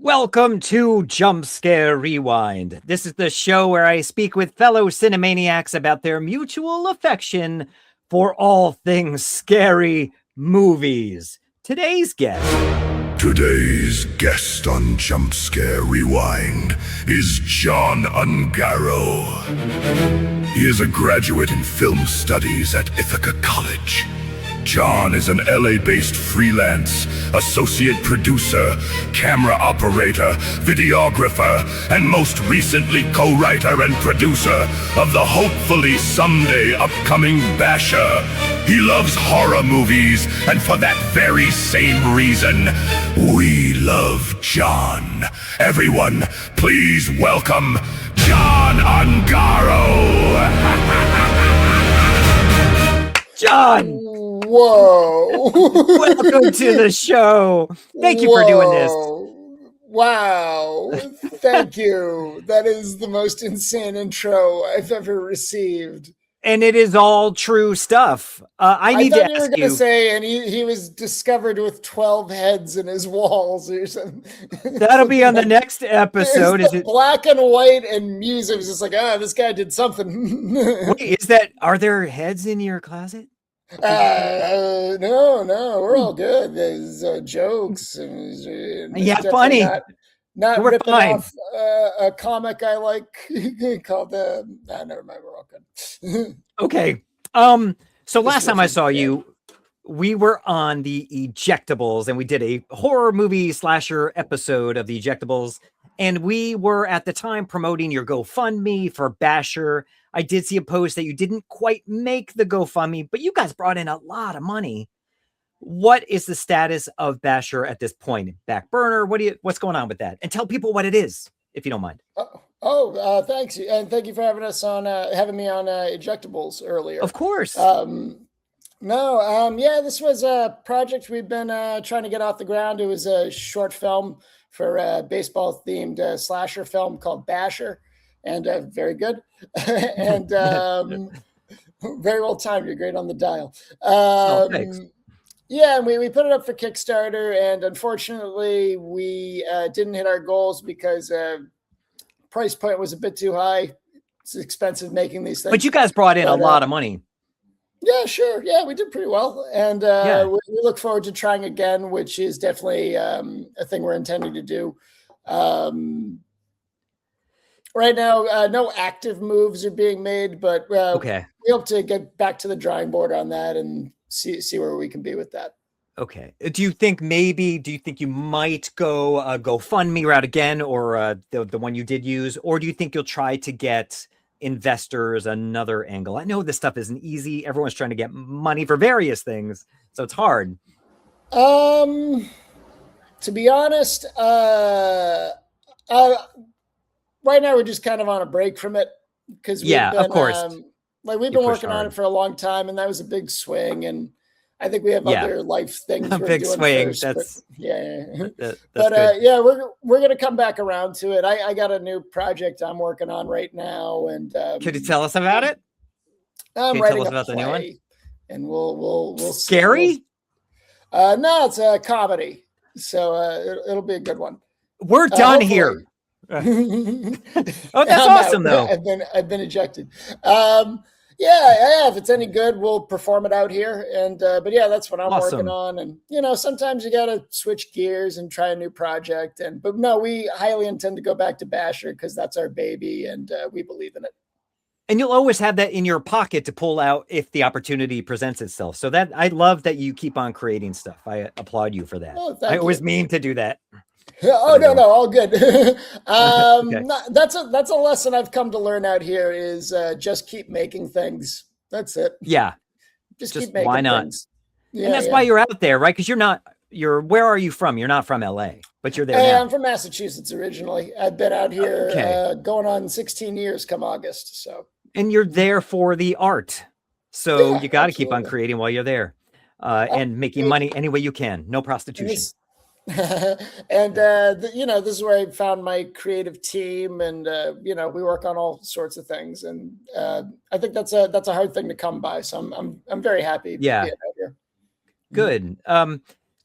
Welcome to Jump Scare Rewind. This is the show where I speak with fellow cinemaniacs about their mutual affection for all things scary movies. Today's guest on Jump Scare Rewind is John Ungaro. He is a graduate in film studies at Ithaca College. John is an LA-based freelance, associate producer, camera operator, videographer, and most recently co-writer and producer of the hopefully someday upcoming Basher. He loves horror movies, and for that very same reason, we love John. Everyone, please welcome John Ungaro! John! Whoa. Welcome to the show. Thank you for doing this. Wow. Thank you. That is the most insane intro I've ever received. And it is all true stuff. I need to ask you. I thought you were going to say, and he was discovered with 12 heads in his walls or something. That'll be on the next episode. Is it black and white and music? It was just like, this guy did something. Wait, are there heads in your closet? No, we're all good. There's jokes. Yeah, funny. Not we're ripping fine. off a comic I like called never mind, we're all good. Okay. So last time I saw you, we were on the Ejectables and we did a horror movie slasher episode of the Ejectables. And we were at the time promoting your GoFundMe for Basher. I did see a post that you didn't quite make the GoFundMe, but you guys brought in a lot of money. What is the status of Basher at this point? Back burner? What's going on with that? And tell people what it is, if you don't mind. Thanks, and thank you for having me on Ejectables earlier. Of course. This was a project we've been trying to get off the ground. It was a short film for a baseball-themed slasher film called Basher, and very good, and very well timed. You're great on the dial. Thanks. Yeah, and we put it up for Kickstarter, and unfortunately, we didn't hit our goals because price point was a bit too high. It's expensive making these things. But you guys brought in a lot of money. Yeah, sure. Yeah, we did pretty well. And we look forward to trying again, which is definitely a thing we're intending to do. Right now, no active moves are being made, but we hope to get back to the drawing board on that and see where we can be with that. Okay. Do you think you might go GoFundMe route again, or the one you did use, or do you think you'll try to get investors another angle? I know this stuff isn't easy. Everyone's trying to get money for various things, so it's hard. To be honest, right now we're just kind of on a break from it because of course. We've been working on it for a long time, and that was a big swing. And I think we have other life things. A big swing. First, that's we're gonna come back around to it. I got a new project I'm working on right now, and could you tell us about it? I'm writing tell us about the new one, and we'll scary. No, it's a comedy, so it'll be a good one. We're done here. That's awesome, though. I've been ejected. If it's any good, we'll perform it out here. And but that's what I'm working on. And sometimes you gotta switch gears and try a new project. But no, we highly intend to go back to Basher because that's our baby, and we believe in it. And you'll always have that in your pocket to pull out if the opportunity presents itself. So that I love that you keep on creating stuff. I applaud you for that. I always mean to do that. Oh no, all good. That's a lesson I've come to learn out here is just keep making things. That's it. Yeah, just keep making why not? things. Yeah, and that's why you're out there, right? Because where are you from? You're not from LA, but you're there now. I'm from Massachusetts originally. I've been out here going on 16 years come August. So, and you're there for the art, so you got to keep on creating while you're there, and making money any way you can. No prostitution. And this is where I found my creative team, and we work on all sorts of things, and I think that's a hard thing to come by. So I'm very happy. Yeah. Being out here. Good.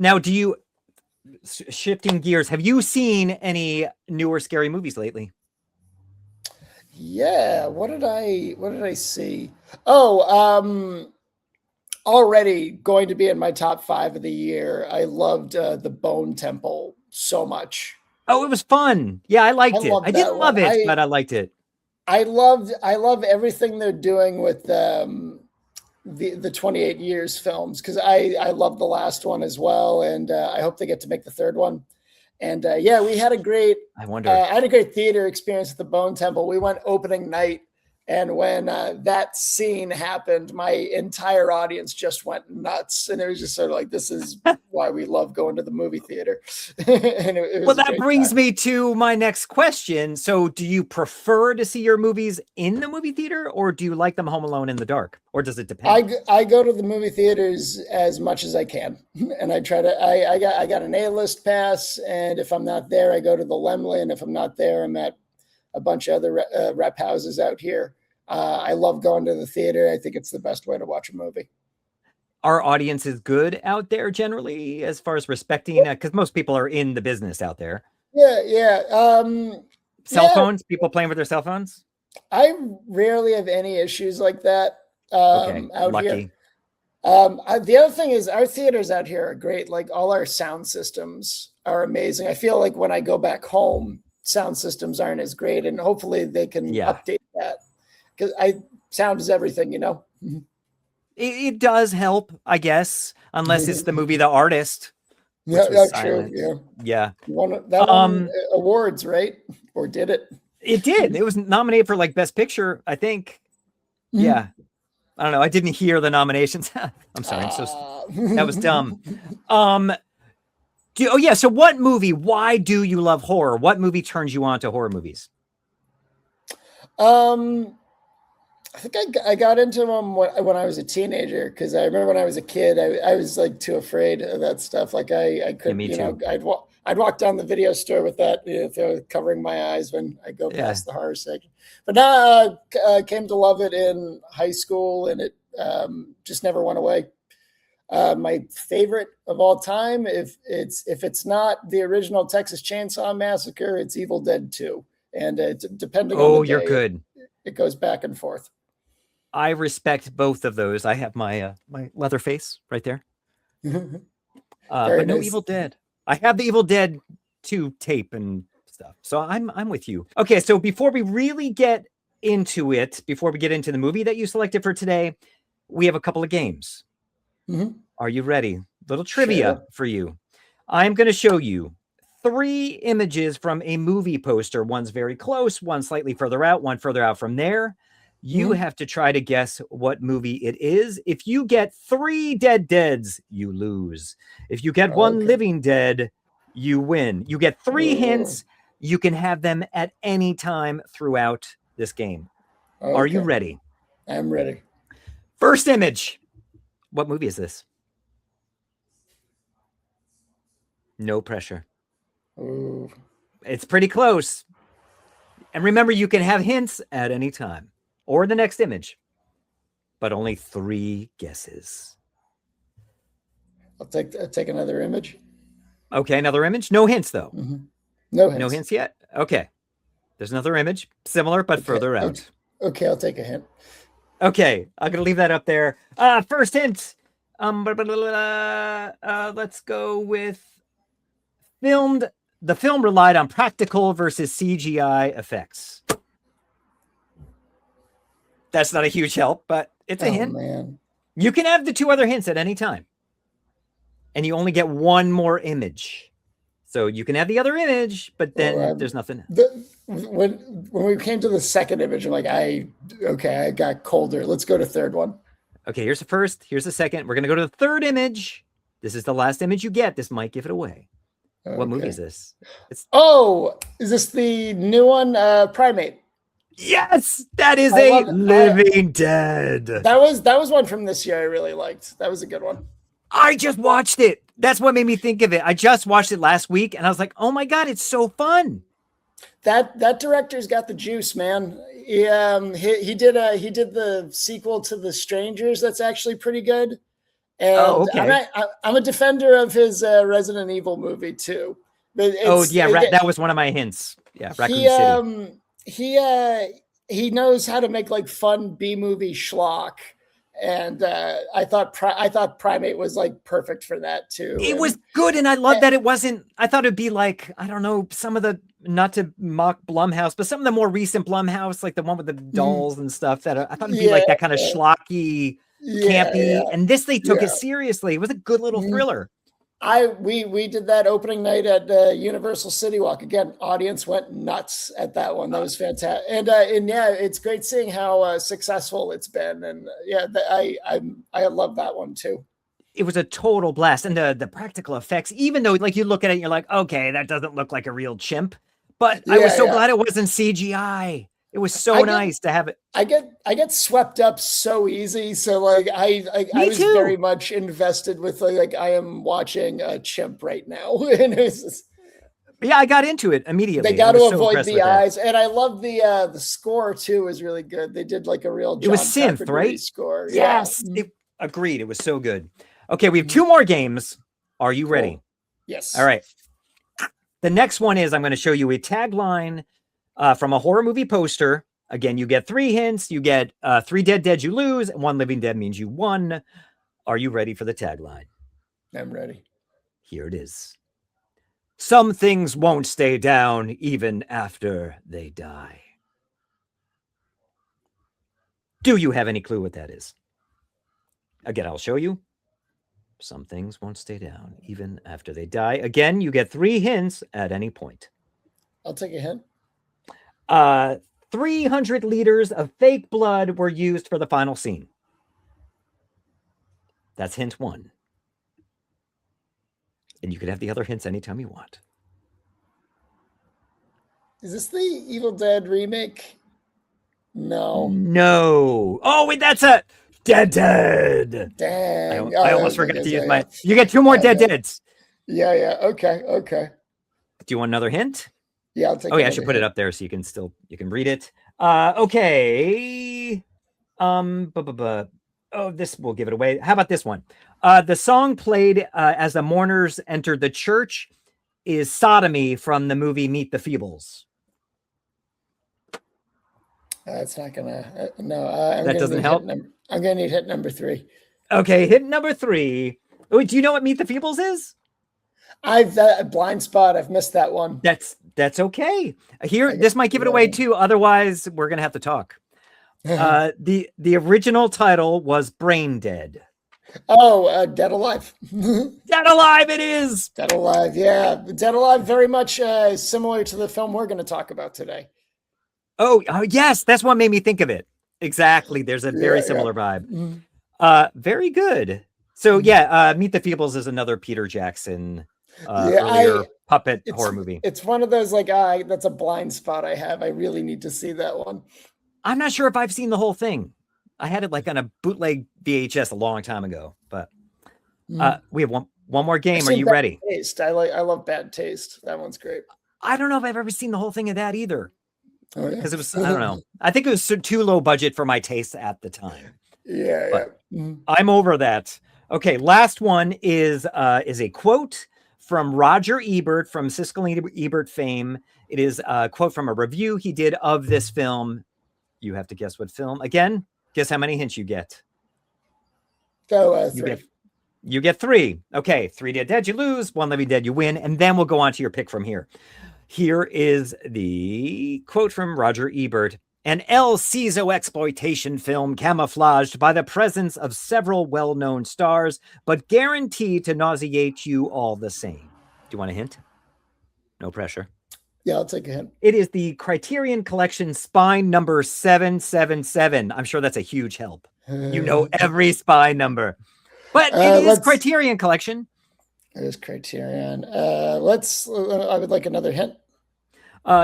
Now, do you shifting gears, have you seen any newer scary movies lately? Yeah. What did I see? Oh, already going to be in my top 5 of the year. I loved the Bone Temple so much. Oh, it was fun. Yeah, I liked it. I didn't love it, but I liked it. I love everything they're doing with the 28 years films, because I love the last one as well, and I hope they get to make the third one. And yeah, we had a great I had a great theater experience at the Bone Temple. We went opening night, and when that scene happened, my entire audience just went nuts, and it was just sort of like, this is why we love going to the movie theater. And it was well, that brings me to my next question. So do you prefer to see your movies in the movie theater, or do you like them home alone in the dark, or does it depend? I go to the movie theaters as much as I can, and I try to. I got an A-list pass, and if I'm not there, I go to the Lemley, and if I'm not there, I'm at a bunch of other rep houses out here. I love going to the theater. I think it's the best way to watch a movie. Are audiences good out there generally, as far as respecting? Because most people are in the business out there. Yeah. Cell phones, people playing with their cell phones. I rarely have any issues like that out lucky. here. The other thing is, our theaters out here are great. Like, all our sound systems are amazing. I feel like when I go back home, sound systems aren't as great, and hopefully they can update that, because sound is everything, you know. It does help, I guess, unless it's the movie The Artist. Yeah, true. Yeah. Won awards, right? Or did it? It did. It was nominated for like Best Picture, I think. Yeah. I don't know. I didn't hear the nominations. I'm sorry. That was dumb. So why do you love horror? What movie turns you on to horror movies? I think I got into them when I was a teenager, because I remember when I was a kid, I was like too afraid of that stuff. Like I couldn't, I'd walk down the video store with that, covering my eyes when I go past the horror section. But now I came to love it in high school, and it just never went away. My favorite of all time, if it's not the original Texas Chainsaw Massacre, it's Evil Dead 2. And depending on the day, you're good. It goes back and forth. I respect both of those. I have my my Leatherface right there. But no Evil Dead. I have the Evil Dead 2 tape and stuff. So I'm with you. Okay, so before we really get into it, before we get into the movie that you selected for today, we have a couple of games. Are you ready? Little trivia for you. I'm going to show you 3 images from a movie poster. One's very close, one slightly further out, one further out from there. You have to try to guess what movie it is. If you get 3 deads, you lose. If you get 1 living dead, you win. You get 3 hints. You can have them at any time throughout this game. Are you ready? I'm ready. First image. What movie is this? No pressure. Ooh. It's pretty close. And remember, you can have hints at any time. Or the next image. But only 3 guesses. I'll take another image. Okay, another image. No hints, though. No hints. No hints yet? Okay. There's another image. Similar, but further out. Okay, I'll take a hint. Okay, I'm going to leave that up there. First hint. Let's go with filmed. The film relied on practical versus CGI effects. That's not a huge help, but it's a hint. Man. You can have the 2 other hints at any time. And you only get 1 more image. So you can have the other image, but then there's nothing. When we came to the second image, I'm like, I got colder. Let's go to third one. Okay, here's the first. Here's the second. We're going to go to the third image. This is the last image you get. This might give it away. Okay. What movie is this? Is this the new one, Primate? Yes, that is a Living Dead. That was one from this year I really liked. That was a good one. I just watched it. That's what made me think of it. I just watched it last week, and I was like, "Oh my god, it's so fun!" That director's got the juice, man. He did the sequel to The Strangers. That's actually pretty good. And okay. I'm a defender of his Resident Evil movie too. But that was one of my hints. Yeah, Raccoon City. He knows how to make like fun B movie schlock, and I thought Primate was like perfect for that too. It was good, and I love that it wasn't. I thought it'd be like, I don't know, some of the, not to mock Blumhouse, but some of the more recent Blumhouse, like the one with the dolls and stuff. That I thought it'd be like that kind of schlocky, campy, and this they took it seriously. It was a good little thriller. We did that opening night at Universal City Walk. Again, audience went nuts at that one. That was fantastic. And yeah, it's great seeing how successful it's been. And yeah, I love that one too. It was a total blast. And the practical effects, even though like you look at it, you're like, okay, that doesn't look like a real chimp. But I was so glad it wasn't CGI. It was so nice to have it. I get swept up so easy. So like I was very much invested with like I am watching a chimp right now. And it was just, yeah, I got into it immediately. They got to avoid the eyes, and I love the score too. Is really good. They did like a real John synth, right? Score. Yes, agreed. It was so good. Okay, we have 2 more games. Are you ready? Cool. Yes. All right. The next one is I'm going to show you a tagline from a horror movie poster. Again, you get 3 hints. You get 3 dead, you lose. And 1 living dead means you won. Are you ready for the tagline? I'm ready. Here it is. Some things won't stay down even after they die. Do you have any clue what that is? Again, I'll show you. Some things won't stay down even after they die. Again, you get 3 hints at any point. I'll take a hint. 300 liters of fake blood were used for the final scene. That's hint 1. And you can have the other hints anytime you want. Is this the Evil Dead remake? No. Oh, wait, that's a Dead. Dang. I almost forgot to use my... You get 2 more Deads. Yeah. Okay. Do you want another hint? Yeah, I'll take. I should put it up there so you can read it. Okay. This will give it away. How about this one? The song played as the mourners entered the church is Sodomy from the movie Meet the Feebles. That's not gonna. No, that doesn't help. I'm gonna need hit number 3. Okay, hit number 3. Oh, do you know what Meet the Feebles is? I've a blind spot. I've missed that one. That's okay. Here, this might give it away too. Otherwise, we're gonna have to talk. The original title was Brain Dead. Oh, Dead Alive. Dead Alive, it is. Dead Alive, yeah. Dead Alive, very much similar to the film we're going to talk about today. Oh, yes, that's what made me think of it. Exactly. There's a very similar vibe. Very good. So Meet the Feebles is another Peter Jackson earlier puppet horror movie. It's one of those like that's a blind spot I have. I really need to see that one. I'm not sure if I've seen the whole thing. I had it like on a bootleg VHS a long time ago, but we have one more game. Are you ready? Taste. I love Bad Taste. That one's great. I don't know if I've ever seen the whole thing of that either. Because it was, I don't know. I think it was too low budget for my taste at the time. I'm over that. Okay, last one is a quote from Roger Ebert from Siskel and Ebert fame. It is a quote from a review he did of this film. You have to guess what film. Again, guess how many hints you get. Go 3. You get 3. Okay, 3 dead, you lose. 1 living dead, you win. And then we'll go on to your pick from here. Here is the quote from Roger Ebert. An El Ciso exploitation film camouflaged by the presence of several well-known stars, but guaranteed to nauseate you all the same. Do you want a hint? No pressure. Yeah, I'll take a hint. It is the Criterion Collection spine number 777. I'm sure that's a huge help. You know every spine number. But it is Criterion Collection. It is Criterion. I would like another hint.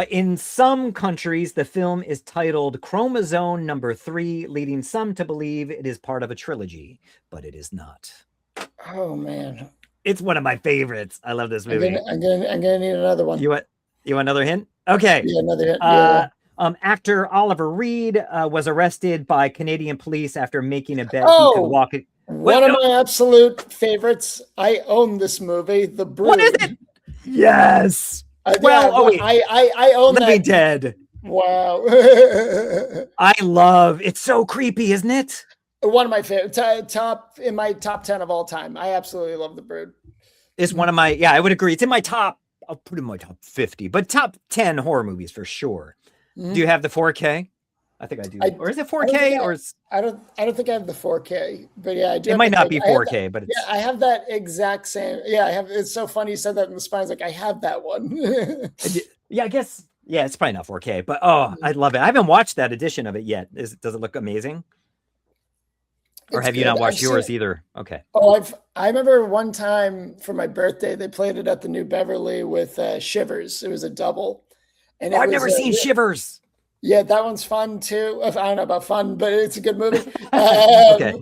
In some countries, the film is titled Chromosome Number 3, leading some to believe it is part of a trilogy, but it is not. Oh, man. It's one of my favorites. I love this movie. I'm gonna need another one. You want another hint? Okay. Yeah, another hint. Actor Oliver Reed was arrested by Canadian police after making a bet he could walk One of my absolute favorites. I own this movie, The Brood. What is it? Yes. Wait. I own Living that. Dead. Wow. It's so creepy, isn't it? One of my favorite, in my top 10 of all time. I absolutely love The Brood. It's one of my, I would agree. It's in my top, I'll put it in my top 50, but top 10 horror movies for sure. Mm-hmm. Do you have the 4K? I think I do. Or is it 4K? I don't think I have the 4K, but yeah, I do. It might not be 4K, but it's... I have that exact same. Yeah, I have. It's so funny you said that in the spine. Like I have that one. Yeah, I guess. Yeah, it's probably not 4K, but I love it. I haven't watched that edition of it yet. Does it look amazing? Or have you not watched yours either? Okay. Oh, I remember one time for my birthday, they played it at the New Beverly with Shivers. It was a double. And I've never seen Shivers. Yeah, that one's fun too. I don't know about fun, but it's a good movie. Okay.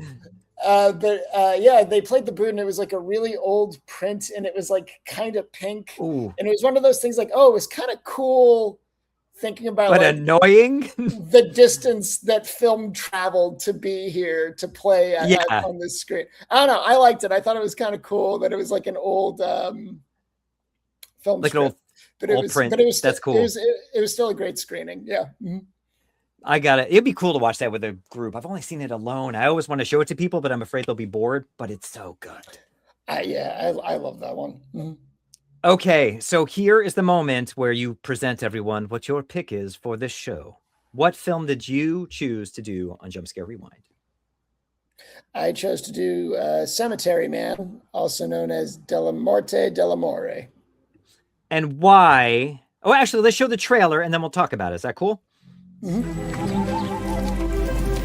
They played The Brood, and it was like a really old print, and it was like kind of pink. Ooh. And it was one of those things like, it was kind of cool thinking about, but like, annoying the distance that film traveled to be here to play on the screen. I don't know. I liked it. I thought it was kind of cool that it was like an old film, like script. An old. But it was that's cool. It was still a great screening. Yeah. Mm-hmm. I got it. It'd be cool to watch that with a group. I've only seen it alone. I always want to show it to people, but I'm afraid they'll be bored, but it's so good. I love that one. Mm-hmm. Okay. So here is the moment where you present everyone what your pick is for this show. What film did you choose to do on Jump Scare Rewind? I chose to do Cemetery Man, also known as Della Morte dell'Amore. And why? Oh, actually, let's show the trailer and then we'll talk about it. Is that cool? Mm-hmm.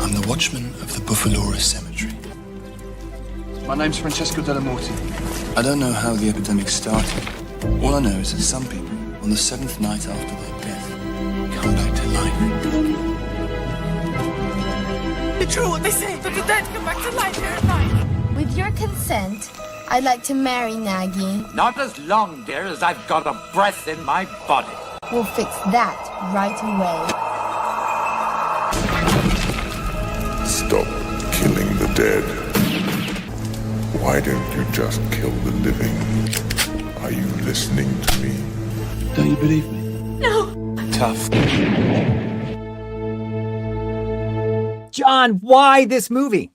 I'm the watchman of the Buffalora Cemetery. My name's Francesco Della Morte. I don't know how the epidemic started. All I know is that some people, on the 7th night after their death, come back to life. It's true what they say, that the dead come back to life here at night. With your consent, I'd like to marry Nagy. Not as long, dear, as I've got a breath in my body. We'll fix that right away. Stop killing the dead. Why don't you just kill the living? Are you listening to me? Don't you believe me? No. Tough. John, why this movie?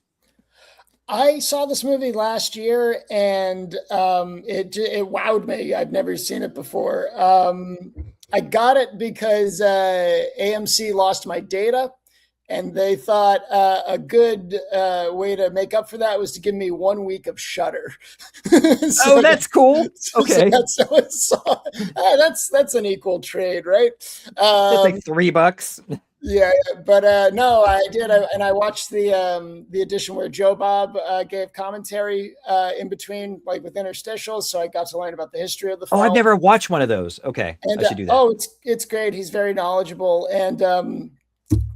I saw this movie last year, and it wowed me. I've never seen it before. I got it because AMC lost my data, and they thought a good way to make up for that was to give me 1 week of Shudder. So that's cool. Okay, that's an equal trade, right? It's like $3. Yeah, but no, I did, and I watched the edition where Joe Bob gave commentary in between, like with interstitials, so I got to learn about the history of the film. Oh, I've never watched one of those. Okay, and, I should do that. It's great. He's very knowledgeable, and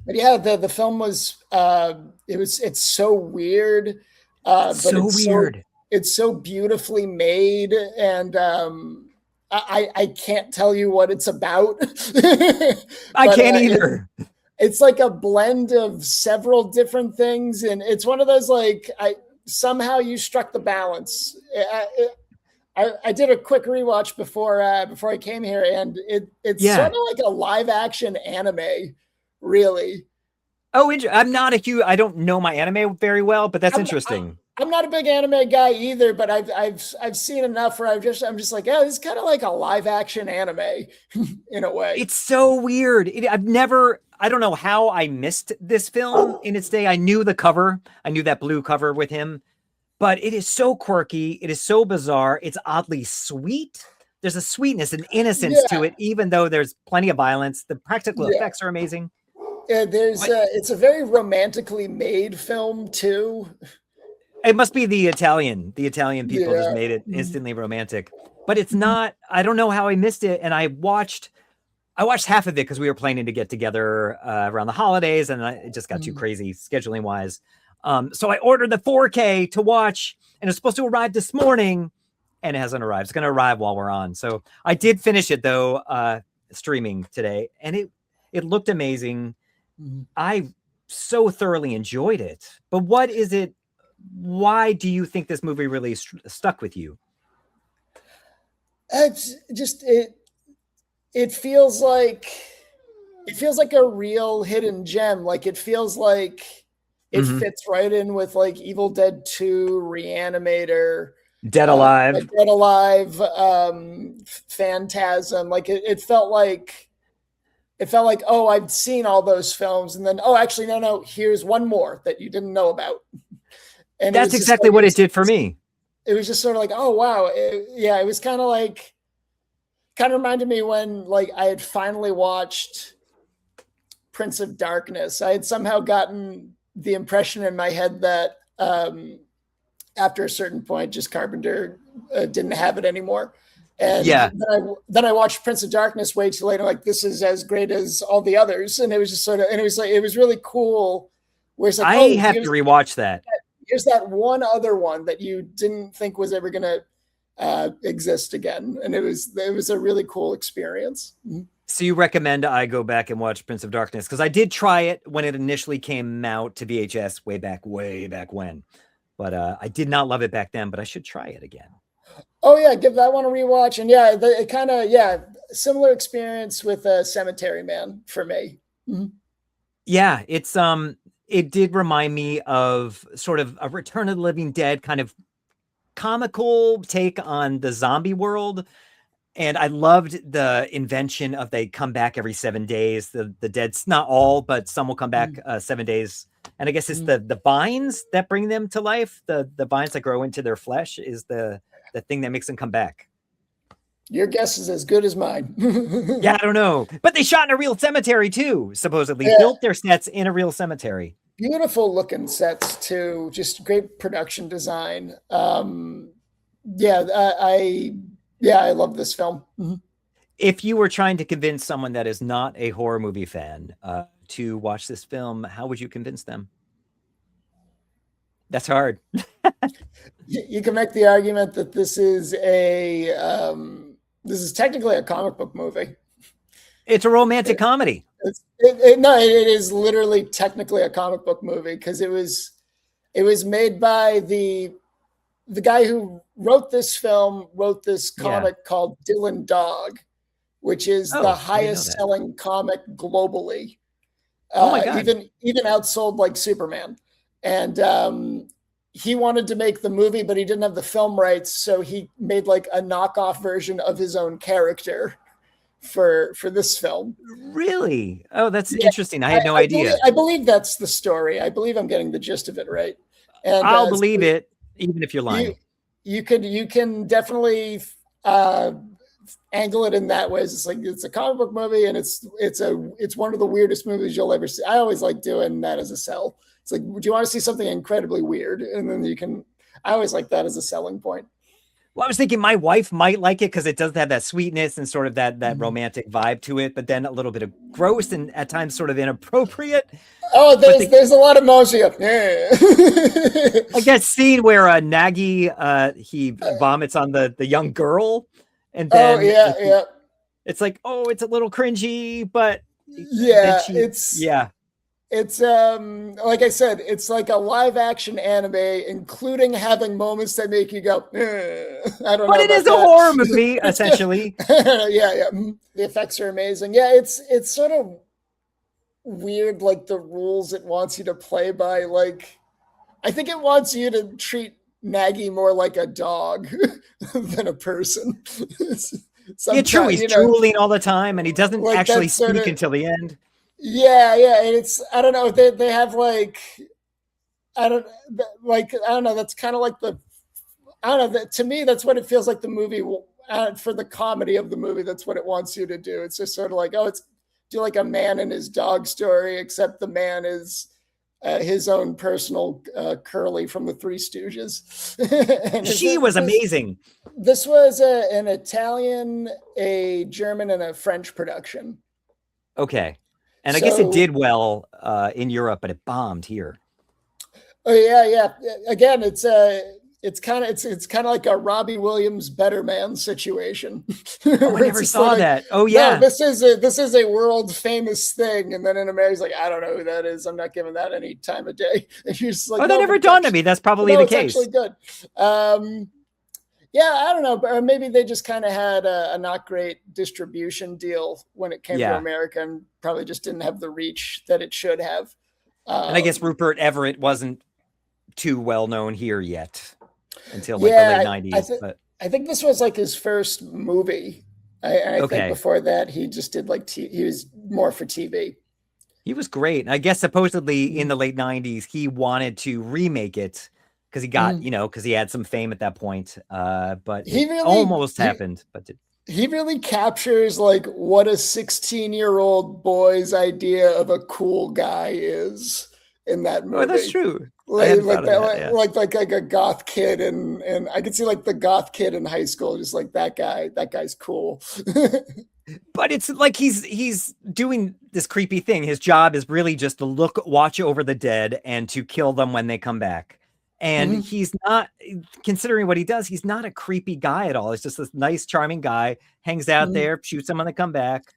but yeah, the film was it's so weird, but so weird. It's so beautifully made, and I can't tell you what it's about. I can't either. It's like a blend of several different things, and it's one of those like somehow you struck the balance. I did a quick rewatch before I came here, and it's sort of like a live action anime, really. Oh, I'm not I don't know my anime very well, but that's interesting. I'm not a big anime guy either, but I've seen enough where I'm just like, this is kind of like a live action anime in a way. It's so weird. I don't know how I missed this film in its day. I knew the cover. I knew that blue cover with him, but it is so quirky. It is so bizarre. It's oddly sweet. There's a sweetness and innocence to it, even though there's plenty of violence. The practical effects are amazing. Yeah, it's a very romantically made film too. It must be the Italian people just made it instantly romantic, but it's not. I don't know how I missed it. And I watched half of it because we were planning to get together around the holidays, and it just got too crazy scheduling wise. So I ordered the 4K to watch, and it's supposed to arrive this morning, and it hasn't arrived. It's going to arrive while we're on. So I did finish it though, streaming today, and it looked amazing. I so thoroughly enjoyed it. But what is it? why do you think this movie really stuck with you? It's just it feels like a real hidden gem. Like it feels like it fits right in with like Evil Dead 2, Reanimator, Dead Alive, Dead Alive, Phantasm. Like it felt like, oh, I've seen all those films, and then, oh, actually, no, here's one more that you didn't know about. And that's exactly what it did for me. It was just sort of like, oh wow, it was kind of reminded me when like I had finally watched Prince of Darkness. I had somehow gotten the impression in my head that after a certain point, just Carpenter didn't have it anymore. And then I watched Prince of Darkness way too late. I'm like, this is as great as all the others. And it was just sort of, and it was really cool. Where it's like, I have to rewatch that. Here's that one other one that you didn't think was ever going to exist again. And it was a really cool experience. So you recommend I go back and watch Prince of Darkness? Because I did try it when it initially came out to VHS way back when. But I did not love it back then, but I should try it again. Oh yeah, give that one a rewatch. And yeah, it kind of, similar experience with Cemetery Man for me. Mm-hmm. Yeah, it's it did remind me of sort of a Return of the Living Dead kind of comical take on the zombie world. And I loved the invention of they come back every 7 days. The dead's not all, but some will come back 7 days. And I guess it's the vines that bring them to life. The vines that grow into their flesh is the thing that makes them come back. Your guess is as good as mine. Yeah, I don't know. But they shot in a real cemetery too, supposedly. Yeah. Built their sets in a real cemetery. Beautiful looking sets too. Just great production design. I love this film. Mm-hmm. If you were trying to convince someone that is not a horror movie fan to watch this film, how would you convince them? That's hard. You can make the argument that this is technically a comic book movie. It's a romantic comedy. It is literally technically a comic book movie because it was made by the guy who wrote this comic called Dylan Dog, which is the highest selling comic globally. Oh my God. Even outsold like Superman. And he wanted to make the movie, but he didn't have the film rights. So he made like a knockoff version of his own character for this film. Really? Oh, that's interesting. I had no idea. I believe that's the story. I believe I'm getting the gist of it right. And I'll believe it, even if you're lying. You can definitely angle it in that way. It's like it's a comic book movie, and it's one of the weirdest movies you'll ever see. I always like doing that as a sell. It's like, do you want to see something incredibly weird? And then I always like that as a selling point. Well, I was thinking my wife might like it because it does have that sweetness and sort of that romantic vibe to it, but then a little bit of gross and at times sort of inappropriate. Oh, there's a lot of nausea. Like that scene where Nagy he vomits on the young girl, and then it's like, oh, it's a little cringy, but it's like I said, it's like a live action anime, including having moments that make you go, I don't know. But it is a horror movie, essentially. Yeah. The effects are amazing. Yeah, it's sort of weird, like the rules it wants you to play by. Like, I think it wants you to treat Nagy more like a dog than a person. Yeah, true. He's drooling all the time, and he doesn't actually speak until the end. Yeah, and it's, I don't know, they have like, I don't know, that's kind of like to me, that's what it feels like the movie, for the comedy of the movie, that's what it wants you to do. It's just sort of like, it's do like a man and his dog story, except the man is his own personal Curly from the Three Stooges. She was amazing. This was an Italian, a German, and a French production. Okay. And I guess it did well in Europe, but it bombed here. Oh yeah. Again, it's it's kind of like a Robbie Williams Better Man situation. Oh, I never saw that. Oh yeah, no, this is a world famous thing, and then in America, he's like, I don't know who that is. I'm not giving that any time of day. And you're just like, oh, that never dawned on me. That's probably the case. It's actually good. Yeah, I don't know, or maybe they just kind of had a not great distribution deal when it came to America, and probably just didn't have the reach that it should have. And I guess Rupert Everett wasn't too well known here yet until like the late 90s. I think this was like his first movie. I think before that he just did like he was more for TV. He was great. And I guess supposedly in the late 90s he wanted to remake it because he got, because he had some fame at that point. But it almost happened. But he really captures like what a 16-year-old boy's idea of a cool guy is in that movie. Oh, that's true. Like a goth kid, and I could see like the goth kid in high school, just like that guy's cool. But it's like he's doing this creepy thing. His job is really just to watch over the dead and to kill them when they come back. And he's not, considering what he does, he's not a creepy guy at all. He's just this nice, charming guy, hangs out there, shoots them when they come back.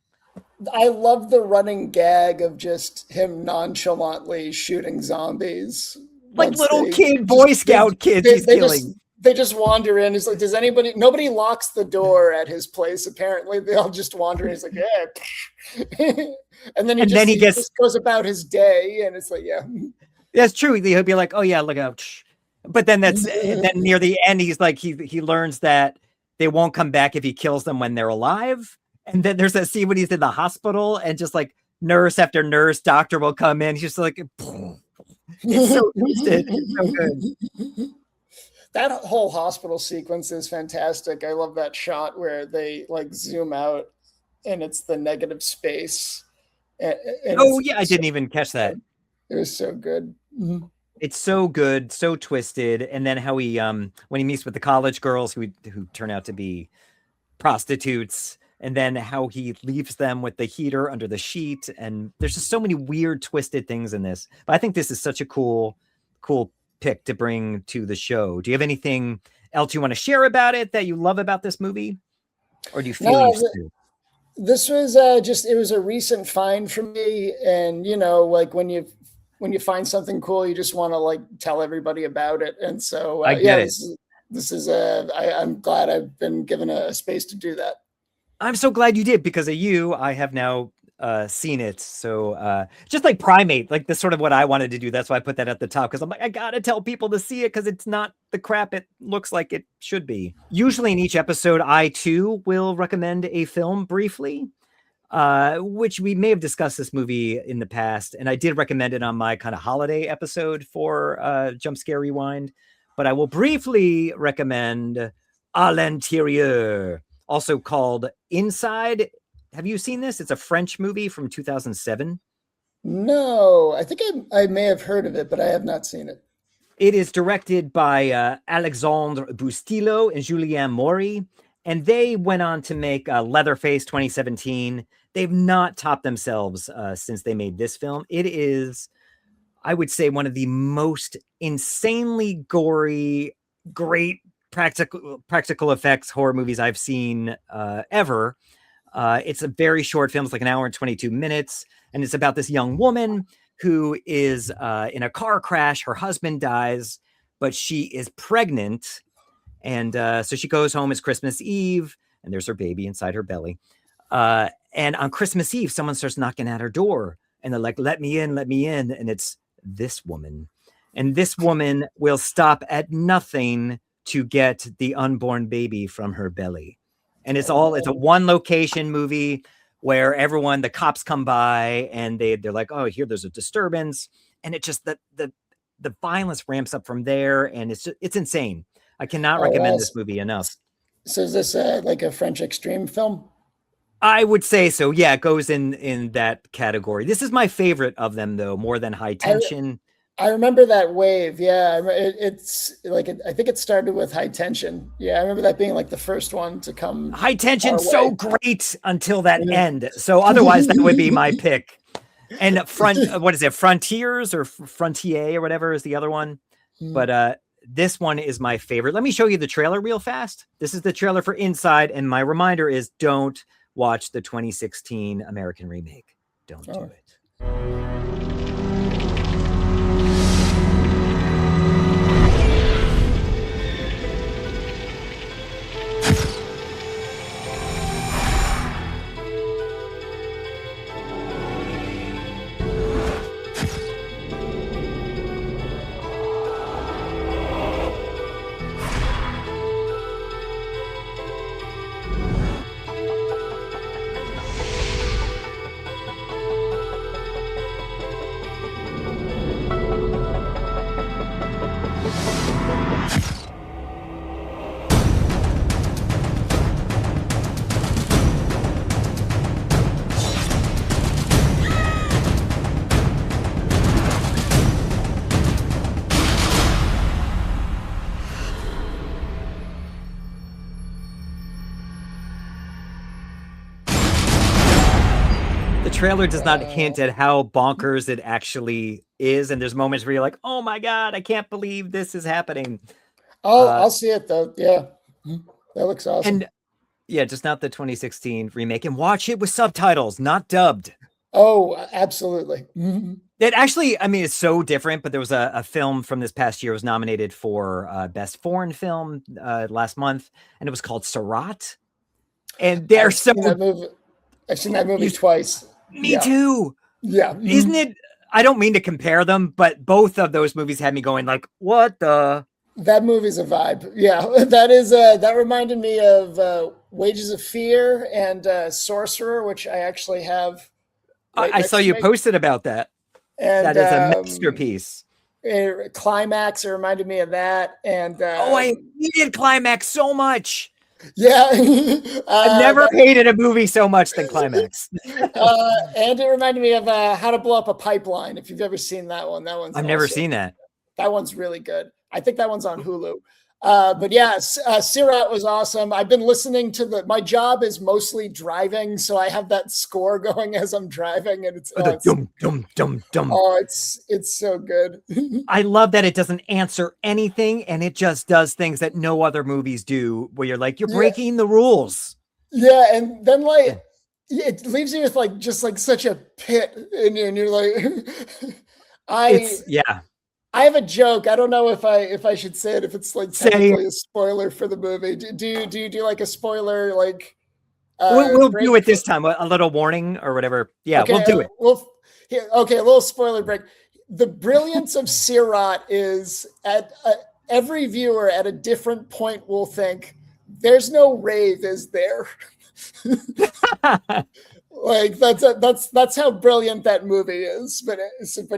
I love the running gag of just him nonchalantly shooting zombies. Like little Boy Scout kids he's killing. They just wander in. He's like, nobody locks the door at his place. Apparently they all just wander in. He's like, yeah. and then he just goes about his day. And it's like, yeah. That's true. He'll be like, oh yeah, look out. But then then near the end, he's like, he learns that they won't come back if he kills them when they're alive. And then there's that scene when he's in the hospital and just like nurse after nurse, doctor will come in. He's just like, it's so twisted. It's so good. That whole hospital sequence is fantastic. I love that shot where they like zoom out and it's the negative space. And I didn't even catch that. It was so good. Mm-hmm. It's so good, so twisted. And then how he, when he meets with the college girls who turn out to be prostitutes, and then how he leaves them with the heater under the sheet. And there's just so many weird, twisted things in this. But I think this is such a cool pick to bring to the show. Do you have anything else you want to share about it that you love about this movie? Or do you feel used to? This was it was a recent find for me. And, like when you find something cool, you just want to like tell everybody about it. And so I get it. I'm glad I've been given a space to do that. I'm so glad you did, because of you, I have now seen it. So just like Primate, like that's sort of what I wanted to do. That's why I put that at the top, because I'm like, I gotta tell people to see it because it's not the crap it looks like it should be. Usually in each episode, I too will recommend a film briefly, which we may have discussed this movie in the past, and I did recommend it on my kind of holiday episode for Jump Scare Rewind. But I will briefly recommend À l'Intérieur, also called Inside. Have you seen this? It's a French movie from 2007. No, I think I may have heard of it, but I have not seen it. It is directed by Alexandre Bustillo and Julien Maury, and they went on to make Leatherface 2017. They've not topped themselves since they made this film. It is, I would say, one of the most insanely gory, great practical effects horror movies I've seen ever. It's a very short film. It's like an hour and 22 minutes. And it's about this young woman who is in a car crash. Her husband dies, but she is pregnant. And so she goes home. It's Christmas Eve, and there's her baby inside her belly. And on Christmas Eve, someone starts knocking at her door. And they're like, let me in, let me in. And it's this woman. And this woman will stop at nothing to get the unborn baby from her belly. And it's a one location movie where the cops come by and they're like, oh, here there's a disturbance. And it just, the violence ramps up from there. And it's insane. I cannot recommend this movie enough. So is this like a French extreme film? I would say so. Yeah, it goes in that category. This is my favorite of them, though, more than High Tension. I remember that wave. Yeah, it's like I think it started with High Tension. Yeah, I remember that being like the first one to come. High Tension, so great until that end. So otherwise, that would be my pick. And what is it? Frontiers or Frontier or whatever is the other one. But this one is my favorite. Let me show you the trailer real fast. This is the trailer for Inside, and my reminder is don't watch the 2016 American remake. Don't do it. Trailer does not hint at how bonkers it actually is, and there's moments where you're like, oh my god, I can't believe this is happening. I'll see it though. Yeah, that looks awesome. And yeah, just not the 2016 remake, and watch it with subtitles, not dubbed. Oh, absolutely. It actually, I mean, it's so different, but there was a film from this past year was nominated for best foreign film last month, and it was called Surat. And they're so I've seen that movie twice. Me too. Yeah. Isn't it? I don't mean to compare them, but both of those movies had me going like, what the? That movie's a vibe. Yeah. That reminded me of Wages of Fear and Sorcerer, which I actually have. I saw you posted about that. And that is a masterpiece. Climax, it reminded me of that. And I hated Climax so much. Yeah. I've never hated a movie so much than Climax. And it reminded me of How to Blow Up a Pipeline. If you've ever seen that one, I've never seen that. That one's really good. I think that one's on Hulu. But yeah, Surat was awesome. I've been listening to my job is mostly driving, so I have that score going as I'm driving, and it's dum dum dum dum. Oh, it's so good. I love that it doesn't answer anything, and it just does things that no other movies do, where you're like, you're breaking the rules. Yeah, and then it leaves you with just such a pit, and you're like, I have a joke. I don't know if I should say it, if it's technically a spoiler for the movie. Do you do like a spoiler we'll do it this time, a little warning or whatever. Yeah, okay, we'll do it. A little spoiler break. The brilliance of Surat is at every viewer at a different point will think there's no rave, is there? That's how brilliant that movie is. But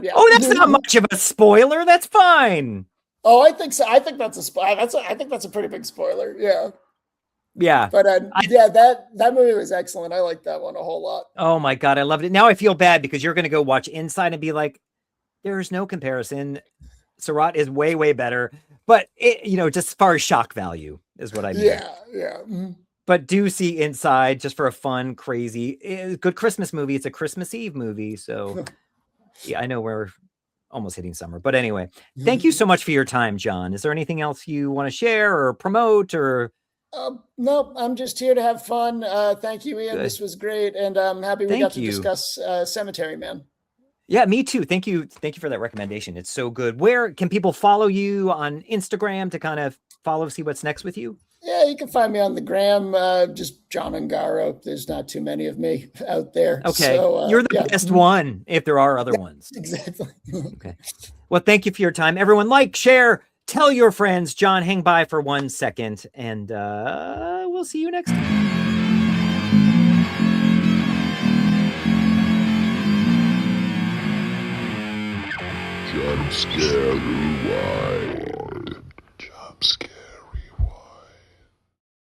yeah. Oh, that's not much of a spoiler. That's fine. Oh, I think so. I think that's I think that's a pretty big spoiler. Yeah. Yeah. But that movie was excellent. I like that one a whole lot. Oh my God, I loved it. Now I feel bad because you're going to go watch Inside and be like, there's no comparison. Surat is way, way better. But just as far as shock value is what I mean. Yeah. Yeah. Mm-hmm. But do see Inside just for a fun, crazy, good Christmas movie. It's a Christmas Eve movie. So yeah, I know we're almost hitting summer. But anyway, thank you so much for your time, John. Is there anything else you want to share or promote or? No, I'm just here to have fun. Thank you, Ian. Good. This was great. And I'm happy we got to discuss Cemetery Man. Yeah, me too. Thank you. Thank you for that recommendation. It's so good. Where can people follow you on Instagram to kind of see what's next with you? Yeah, you can find me on the gram, just John Ungaro. There's not too many of me out there. Okay, so, you're the best one if there are other ones. Exactly. Okay. Well, thank you for your time. Everyone, share, tell your friends. John, hang by for 1 second, and we'll see you next time. Jumpscarerewind.